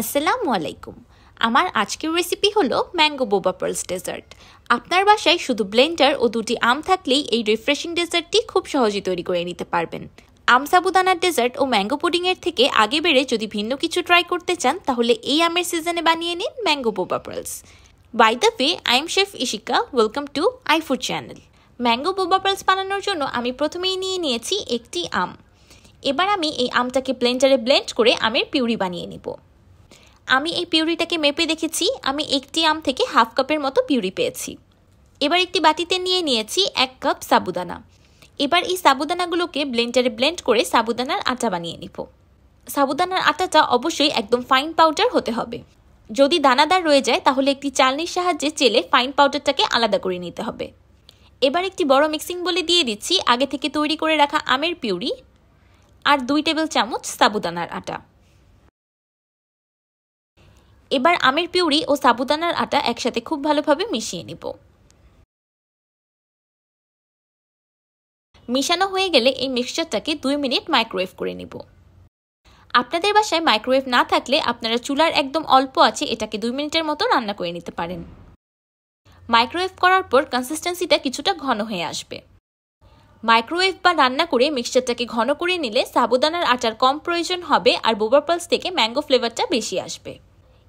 আসসালামু আলাইকুম। আমার আজকের রেসিপি হলো ম্যাঙ্গো বোবা পার্লস ডেজার্ট। আপনার বাসায় শুধু ব্লেন্ডার ও দুটি আম থাকলেই এই রিফ্রেশিং ডেজার্টটি খুব সহজে তৈরি করে নিতে পারবেন। আম সাবুদানার ডেজার্ট ও ম্যাঙ্গো পুডিংয়ের থেকে আগে বেড়ে যদি ভিন্ন কিছু ট্রাই করতে চান তাহলে এই আমের সিজনে বানিয়ে নিন mango boba pearls. By the way, I am chef Ishika, welcome to iFood channel. Mango boba pearls বানানোর জন্য আমি প্রথমেই নিয়েছি একটি আম। এবার আমি এই আমটাকে ব্লেন্ডারে ব্লেন্ড করে আমের পিউরি বানিয়ে নিব। আমি এই পিউরিটাকে মেপে দেখেছি, আমি একটি আম থেকে হাফ কাপের মতো পিউরি পেয়েছি। এবার একটি বাটিতে নিয়েছি 1 কাপ সাবুদানা। এবার এই সাবুদানাগুলোকে ব্লেন্ডারে ব্লেন্ড করে সাবুদানার আটা বানিয়ে নিব। সাবুদানার আটাটা অবশ্যই একদম ফাইন পাউডার হতে হবে। যদি দানাদার রয়ে যায় তাহলে একটি চালনির সাহায্যে চেলে ফাইন পাউডারটাকে আলাদা করে নিতে হবে। এবার একটি বড় মিক্সিং বলে দিয়ে দিচ্ছি আগে থেকে তৈরি করে রাখা আমের পিউরি আর 2 টেবিল চামচ সাবুদানার আটা। এবার আমের পিউরি ও সাবুদানার আটা একসাথে খুব ভালোভাবে মিশিয়ে নিব। মিশানো হয়ে গেলে এই মিক্সচারটাকে 2 মিনিট মাইক্রোওয়েভ করে নিব। আপনাদের বাসায় মাইক্রোওয়েভ না থাকলে আপনারা চুলার একদম অল্প আছে এটাকে 2 মিনিটের মতো রান্না করে নিতে পারেন। মাইক্রোওয়েভ করার পর কনসিস্টেন্সিটা কিছুটা ঘন হয়ে আসবে। মাইক্রোওয়েভ বা রান্না করে মিক্সচারটাকে ঘন করে নিলে সাবুদানার আটার কম প্রয়োজন হবে আর বোবা পার্লস থেকে ম্যাঙ্গো ফ্লেভারটা বেশি আসবে।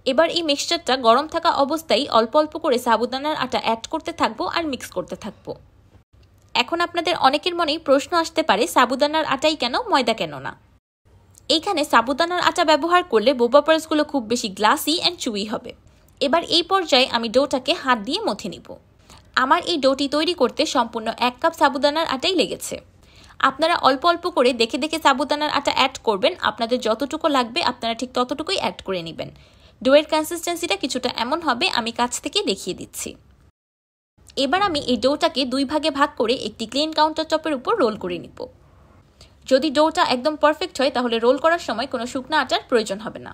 এবার এই মিক্সচারটা গরম থাকা অবস্থায় অল্প অল্প করে সাবুদানার আটা অ্যাড করতে থাকবো আর মিক্স করতে থাকবো। এখন আপনাদের অনেকের মনেই প্রশ্ন আসতে পারে সাবুদানার আটাই কেন, ময়দা কেন না? এইখানে সাবুদানার আটা ব্যবহার করলে বোবা পার্লসগুলো খুব বেশি গ্লাসি অ্যান্ড চুই হবে। এবার এই পর্যায়ে আমি ডোটাকে হাত দিয়ে মথে নিব। আমার এই ডোটি তৈরি করতে সম্পূর্ণ 1 কাপ সাবুদানার আটাই লেগেছে। আপনারা অল্প অল্প করে দেখে দেখে সাবুদানার আটা অ্যাড করবেন। আপনাদের যতটুকু লাগবে আপনারা ঠিক ততটুকুই অ্যাড করে নেবেন। ডোয়ের কনসিস্টেন্সিটা কিছুটা এমন হবে, আমি কাছ থেকে দেখিয়ে দিচ্ছি। এবার আমি এই ডোটাকে 2 ভাগে ভাগ করে একটি ক্লিন কাউন্টার টপের উপর রোল করে নিব। যদি ডোটা একদম পারফেক্ট হয় তাহলে রোল করার সময় কোনো শুকনো আটার প্রয়োজন হবে না।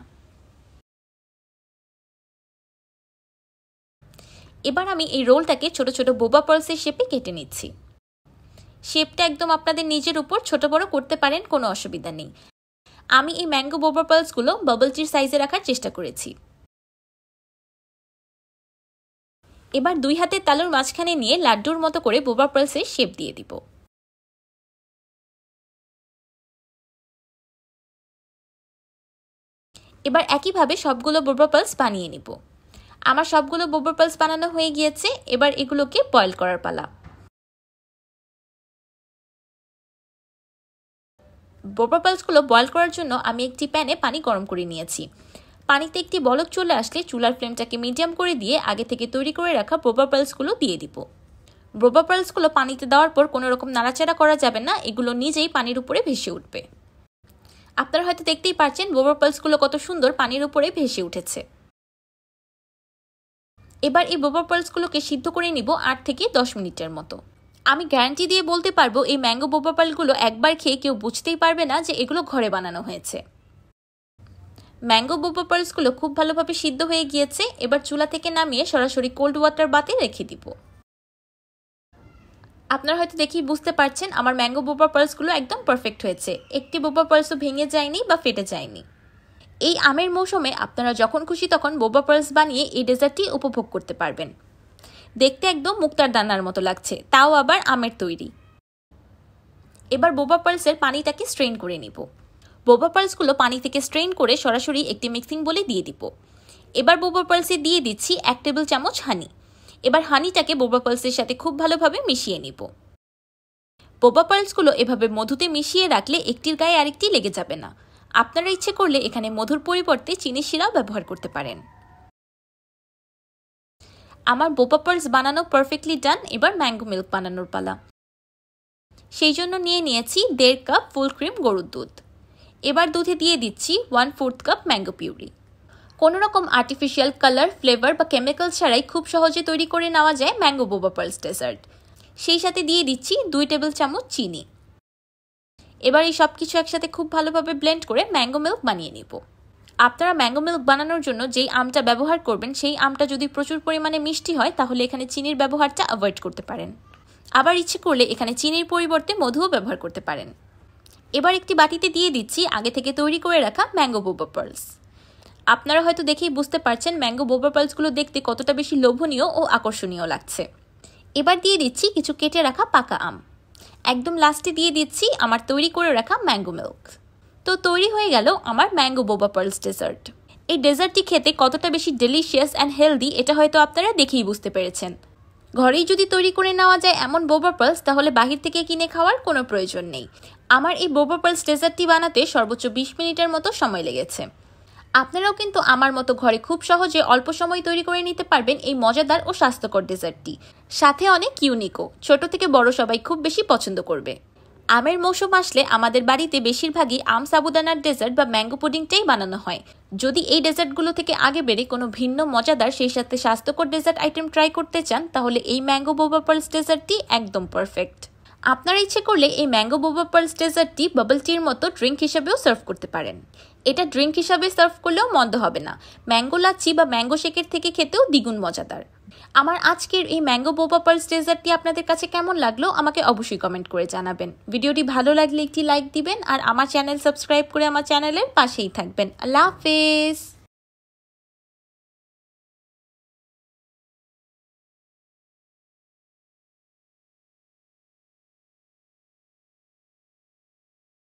এবার আমি এই রোলটাকে ছোট ছোট বোবা পার্লসের শেপে কেটে নিচ্ছি। শেপটা একদম আপনাদের নিজের উপর ছোট বড় করতে পারেন, কোনো অসুবিধা নেই। আমি এই ম্যাঙ্গো বোবা পার্লসগুলো বাবল টির সাইজে রাখার চেষ্টা করেছি। এবার 2 হাতের তালুর মাঝখানে নিয়ে লাড্ডুর মতো করে বোবা পার্লসের শেপ দিয়ে দিব। এবার একইভাবে সবগুলো বোবা পার্লস বানিয়ে নিব। আমার সবগুলো বোবা পার্লস বানানো হয়ে গিয়েছে। এবার এগুলোকে বয়েল করার পালা। বোবা পার্লসগুলো বয়েল করার জন্য আমি একটি প্যানে পানি গরম করে নিয়েছি। পানিতে একটি বলক চলে আসলে চুলার ফ্লেমটাকে মিডিয়াম করে দিয়ে আগে থেকে তৈরি করে রাখা বোবা পার্লসগুলো দিয়ে দিব। বোবা পার্লসগুলো পানিতে দেওয়ার পর কোনো রকম নাড়াচাড়া করা যাবে না, এগুলো নিজেই পানির উপরে ভেসে উঠবে। আপনারা হয়তো দেখতেই পাচ্ছেন বোবা পার্লসগুলো কত সুন্দর পানির উপরে ভেসে উঠেছে। এবার এই বোবা পার্লসগুলোকে সিদ্ধ করে নিব 8 থেকে 10 মিনিটের মতো। আমি গ্যারান্টি দিয়ে বলতে পারবো এই ম্যাঙ্গো বোবা পার্লসগুলো একবার খেয়ে কেউ বুঝতেই পারবে না যে এগুলো ঘরে বানানো হয়েছে। ম্যাঙ্গো বোবা পার্লসগুলো খুব ভালোভাবে সিদ্ধ হয়ে গিয়েছে। এবার চুলা থেকে নামিয়ে সরাসরি কোল্ড ওয়াটার বাতে রেখে দিব। আপনারা হয়তো দেখেই বুঝতে পারছেন আমার ম্যাঙ্গো বোবা পার্লসগুলো একদম পারফেক্ট হয়েছে। একটি বোবা পার্লসও ভেঙে যায়নি বা ফেটে যায়নি। এই আমের মৌসুমে আপনারা যখন খুশি তখন বোবা পার্লস বানিয়ে এই ডেজার্টটি উপভোগ করতে পারবেন। দেখতে একদম মুক্তার দানার মতো লাগছে, তাও আবার আমের তৈরি। এবার বোবা পার্লসের পানিটাকে স্ট্রেইন করে নিব। বোবা পার্লসগুলো পানি থেকে স্ট্রেইন করে সরাসরি একটি মিক্সিং বলে দিয়ে দিব। এবার বোবা পার্লসে দিয়ে দিচ্ছি 1 টেবিল চামচ হানি। এবার হানিটাকে বোবা পার্লসের সাথে খুব ভালোভাবে মিশিয়ে নিব। বোবা পার্লসগুলো এভাবে মধুতে মিশিয়ে রাখলে একটির গায়ে আরেকটি লেগে যাবে না। আপনারা ইচ্ছে করলে এখানে মধুর পরিবর্তে চিনি শিরাও ব্যবহার করতে পারেন। আমার বোবা পার্লস বানানো পারফেক্টলি ডান। এবার ম্যাঙ্গো মিল্ক বানানোর পালা। সেই জন্য নিয়েছি 1.5 কাপ ফুল ক্রিম গরুর দুধ। এবার দুধে দিয়ে দিচ্ছি 1/4 কাপ ম্যাঙ্গো পিউরি। কোনো রকম আর্টিফিশিয়াল কালার, ফ্লেভার বা কেমিক্যাল ছাড়াই খুব সহজে তৈরি করে নেওয়া যায় ম্যাঙ্গো বোবা পার্লস ডেজার্ট। সেই সাথে দিয়ে দিচ্ছি 2 টেবিল চামচ চিনি। এবার এই সব কিছু একসাথে খুব ভালোভাবে ব্লেন্ড করে ম্যাঙ্গো মিল্ক বানিয়ে নিব। আপনারা ম্যাঙ্গো মিল্ক বানানোর জন্য যেই আমটা ব্যবহার করবেন সেই আমটা যদি প্রচুর পরিমাণে মিষ্টি হয় তাহলে এখানে চিনির ব্যবহারটা অ্যাভয়েড করতে পারেন। আবার ইচ্ছে করলে এখানে চিনির পরিবর্তে মধুও ব্যবহার করতে পারেন। এবার একটি বাটিতে দিয়ে দিচ্ছি আগে থেকে তৈরি করে রাখা ম্যাঙ্গো বোবা পার্লস। আপনারা হয়তো দেখেই বুঝতে পারছেন ম্যাঙ্গো বোবা পালসগুলো দেখতে কতটা বেশি লোভনীয় ও আকর্ষণীয় লাগছে। এবার দিয়ে দিচ্ছি কিছু কেটে রাখা পাকা আম। একদম লাস্টে দিয়ে দিচ্ছি আমার তৈরি করে রাখা ম্যাঙ্গো মিল্ক। তো তৈরি হয়ে গেল আমার ম্যাঙ্গো বোবা পার্লস ডেজার্ট। এই ডেজার্টটি খেতে কতটা বেশি ডেলিশিয়াস অ্যান্ড হেলদি এটা হয়তো আপনারা দেখেই বুঝতে পেরেছেন। ঘরেই যদি তৈরি করে নেওয়া যায় এমন বোবা পার্লস, তাহলে বাহির থেকে কিনে খাওয়ার কোনো প্রয়োজন নেই। আমার এই বোবা পার্লস ডেজার্টটি বানাতে সর্বোচ্চ 20 মিনিটের মতো সময় লেগেছে। আপনারাও কিন্তু আমার মতো ঘরে খুব সহজে অল্প সময় তৈরি করে নিতে পারবেন এই মজাদার ও স্বাস্থ্যকর ডেজার্টটি। সাথে অনেক ইউনিকও, ছোট থেকে বড় সবাই খুব বেশি পছন্দ করবে। আমের মৌসুম আসলে আমাদের বাড়িতে বেশিরভাগই আম সাবুদানার ডেজার্ট বা ম্যাঙ্গো পুডিংটাই বানানো হয়। যদি এই ডেজার্টগুলো থেকে আগে বেড়ে কোনো ভিন্ন মজাদার সেই সাথে স্বাস্থ্যকর ডেজার্ট আইটেম ট্রাই করতে চান, তাহলে এই ম্যাঙ্গো বোবা পার্লস ডেজার্টটি একদম পারফেক্ট। আপনারা ইচ্ছে করলে এই ম্যাঙ্গো বোবা পার্লস ডেজার্টটি বাবল টির মতো ড্রিঙ্ক হিসেবেও সার্ভ করতে পারেন। এটা ড্রিঙ্ক হিসাবে সার্ভ করলেও মন্দ হবে না। ম্যাঙ্গো লাচ্ছি বা ম্যাঙ্গো শেকের থেকে খেতেও দ্বিগুণ মজাদার। আমার আজকের এই ম্যাঙ্গো বোবা পার্লস ডেজার্টটি আপনাদের কাছে কেমন লাগলো আমাকে অবশ্যই কমেন্ট করে জানাবেন। ভিডিওটি ভালো লাগলে একটি লাইক দিবেন আর আমার চ্যানেল সাবস্ক্রাইব করে আমার চ্যানেলের পাশেই থাকবেন। আল্লাহ হাফেজ।